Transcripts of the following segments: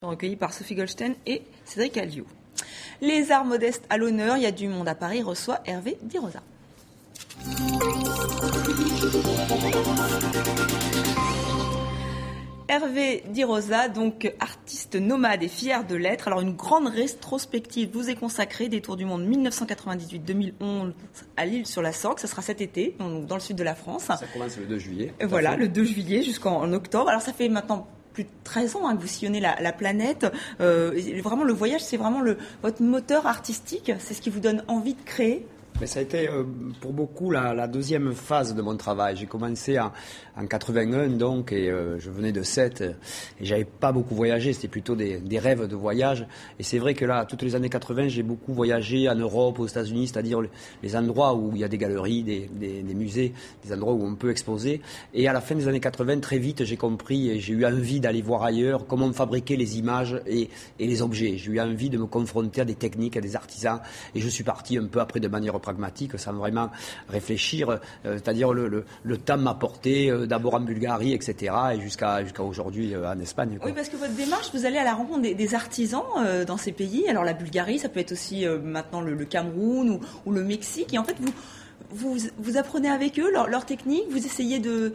Recueillis par Sophie Goldstein et Cédric Alliot. Les arts modestes à l'honneur, il y a du monde à Paris, reçoit Hervé Di Rosa. Hervé Di Rosa, donc artiste nomade et fier de l'être. Alors une grande rétrospective vous est consacrée, des tours du monde 1998-2011 à L'Isle-sur-la-Sorgue. Ça sera cet été, donc dans le sud de la France. Ça commence le 2 juillet. Voilà, le 2 juillet jusqu'en octobre. Alors ça fait maintenant plus de 13 ans que vous sillonnez la planète. Vraiment, le voyage, c'est vraiment votre moteur artistique. C'est ce qui vous donne envie de créer. Mais ça a été pour beaucoup la deuxième phase de mon travail. J'ai commencé en 81 donc, et je venais de 7 et j'avais pas beaucoup voyagé. C'était plutôt des rêves de voyage. Et c'est vrai que là, toutes les années 80, j'ai beaucoup voyagé en Europe, aux États-Unis, c'est-à-dire les endroits où il y a des galeries, des musées, des endroits où on peut exposer. Et à la fin des années 80, très vite, j'ai compris et j'ai eu envie d'aller voir ailleurs comment on fabriquait les images et les objets. J'ai eu envie de me confronter à des techniques, à des artisans. Et je suis parti un peu après de manière pragmatique, sans vraiment réfléchir, c'est-à-dire le temps m'a porté d'abord en Bulgarie, etc., et jusqu'à aujourd'hui en Espagne. Oui, parce que votre démarche, vous allez à la rencontre des artisans dans ces pays. Alors la Bulgarie, ça peut être aussi maintenant le Cameroun ou le Mexique, et en fait vous apprenez avec eux leur technique, vous essayez de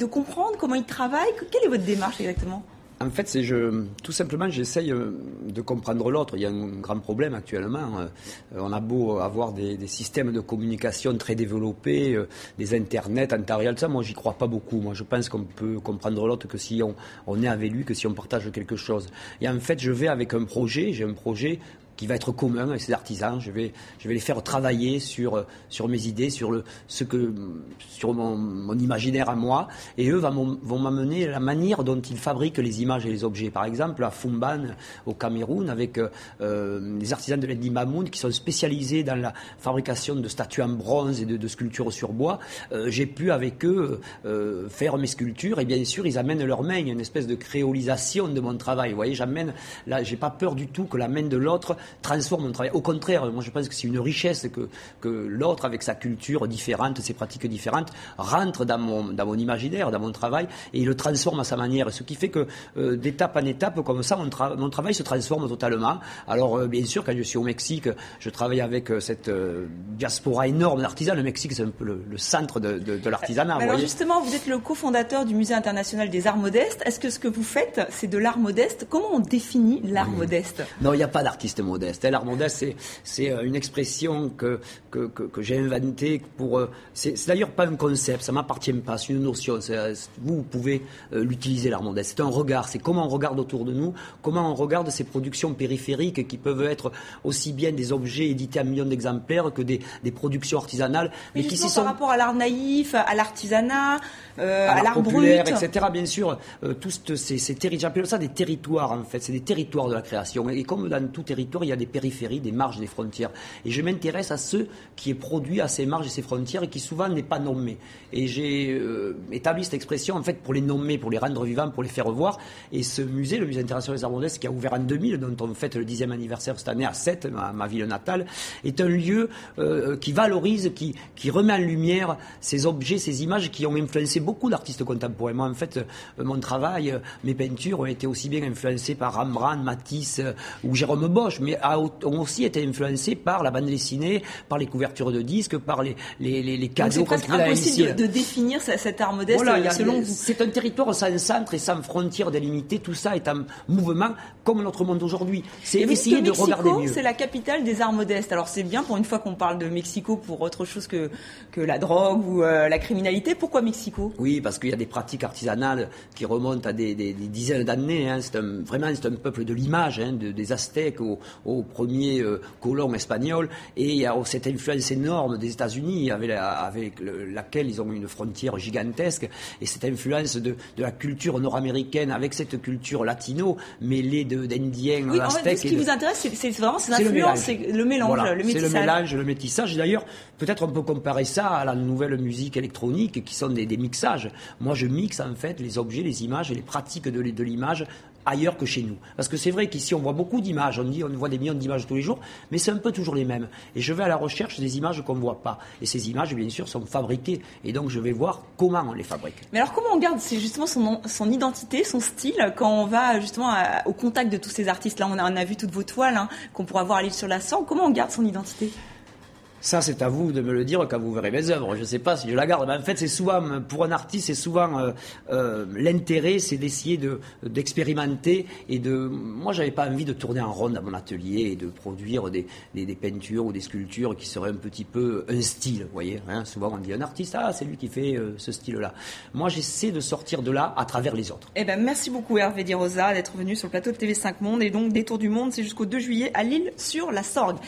comprendre comment ils travaillent. Quelle est votre démarche exactement ? En fait, tout simplement, j'essaye de comprendre l'autre. Il y a un grand problème actuellement. On a beau avoir des systèmes de communication très développés, des internets en temps réel, ça, moi, j'y crois pas beaucoup. Moi, je pense qu'on peut comprendre l'autre que si on est avec lui, que si on partage quelque chose. Et en fait, je vais avec un projet. J'ai un projet qui va être commun avec ces artisans. Je vais les faire travailler sur mes idées, sur mon imaginaire à moi, et eux vont m'amener la manière dont ils fabriquent les images et les objets. Par exemple, à Fumban, au Cameroun, avec les artisans de l'ethnie Mamoun qui sont spécialisés dans la fabrication de statues en bronze et de sculptures sur bois. J'ai pu avec eux faire mes sculptures, et bien sûr, ils amènent leur main, une espèce de créolisation de mon travail. Vous voyez, j'ai pas peur du tout que la main de l'autre transforme mon travail. Au contraire, moi je pense que c'est une richesse que l'autre, avec sa culture différente, ses pratiques différentes, rentre dans mon imaginaire, dans mon travail, et il le transforme à sa manière. Ce qui fait que d'étape en étape, comme ça, mon travail se transforme totalement. Alors bien sûr, quand je suis au Mexique, je travaille avec cette diaspora énorme d'artisans. Le Mexique, c'est un peu le centre de l'artisanat. Alors justement, vous êtes le cofondateur du Musée international des arts modestes. Est-ce que ce que vous faites, c'est de l'art modeste ? Comment on définit l'art modeste ? Non, il n'y a pas d'artiste modeste. L'art modeste, c'est une expression que j'ai inventée c'est d'ailleurs pas un concept, ça m'appartient pas, c'est une notion. Vous pouvez l'utiliser, l'art modeste. C'est un regard, c'est comment on regarde autour de nous, comment on regarde ces productions périphériques qui peuvent être aussi bien des objets édités à millions d'exemplaires que des productions artisanales. Mais qui sont par rapport à l'art naïf, à l'artisanat, à l'art populaire, brut, etc. Bien sûr, tous ces territoires, j'appelle ça des territoires en fait, c'est des territoires de la création. Et comme dans tout territoire, il y a des périphéries, des marges, des frontières. Et je m'intéresse à ce qui est produit à ces marges et ces frontières et qui souvent n'est pas nommé. Et j'ai établi cette expression en fait pour les nommer, pour les rendre vivants, pour les faire voir. Et ce musée, le Musée international des arts modestes, qui a ouvert en 2000, dont on fête le 10e anniversaire cette année à Sète, ma ville natale, est un lieu qui valorise, qui remet en lumière ces objets, ces images qui ont influencé beaucoup d'artistes contemporains. Moi, en fait, mon travail, mes peintures ont été aussi bien influencées par Rembrandt, Matisse ou Jérôme Bosch, mais ont aussi été influencés par la bande dessinée, par les couvertures de disques, par les cadeaux qu'on trouvait à C'est impossible de définir cet art modeste, voilà, selon vous. C'est un territoire sans centre et sans frontières délimitées. Tout ça est en mouvement, comme notre monde aujourd'hui. C'est essayer de regarder mieux. C'est la capitale des arts modestes. Alors c'est bien pour une fois qu'on parle de Mexico pour autre chose que la drogue ou la criminalité. Pourquoi Mexico ? Oui, parce qu'il y a des pratiques artisanales qui remontent à des dizaines d'années. C'est un peuple de l'image, des Aztèques aux premiers colons espagnols, et il y a cette influence énorme des États-Unis avec laquelle ils ont une frontière gigantesque, et cette influence de la culture nord-américaine avec cette culture latino mêlée d'Indiens, oui, Aztèques. En fait, ce qui vous intéresse, c'est vraiment cette influence, c'est le mélange, voilà, le métissage. C'est le mélange, le métissage. Et d'ailleurs, peut-être on peut comparer ça à la nouvelle musique électronique qui sont des mixages. Moi, je mixe en fait les objets, les images et les pratiques de l'image ailleurs que chez nous. Parce que c'est vrai qu'ici, on voit beaucoup d'images. On voit des millions d'images tous les jours, mais c'est un peu toujours les mêmes. Et je vais à la recherche des images qu'on ne voit pas. Et ces images, bien sûr, sont fabriquées. Et donc, je vais voir comment on les fabrique. Mais alors, comment on garde justement son identité, son style, quand on va justement au contact de tous ces artistes-là? On a vu toutes vos toiles qu'on pourra voir à l'île sur la Sorgue. Comment on garde son identité? Ça, c'est à vous de me le dire quand vous verrez mes œuvres. Je ne sais pas si je la garde. Mais en fait, c'est souvent, pour un artiste, c'est souvent l'intérêt, c'est d'essayer d'expérimenter et Moi, j'avais pas envie de tourner en rond dans mon atelier et de produire des peintures ou des sculptures qui seraient un petit peu un style, vous voyez. Souvent, on dit un artiste, c'est lui qui fait ce style-là. Moi, j'essaie de sortir de là à travers les autres. Eh ben, merci beaucoup Hervé Di Rosa d'être venu sur le plateau de TV5 Monde. Et donc, Détour du Monde, c'est jusqu'au 2 juillet à l'île sur la Sorgue.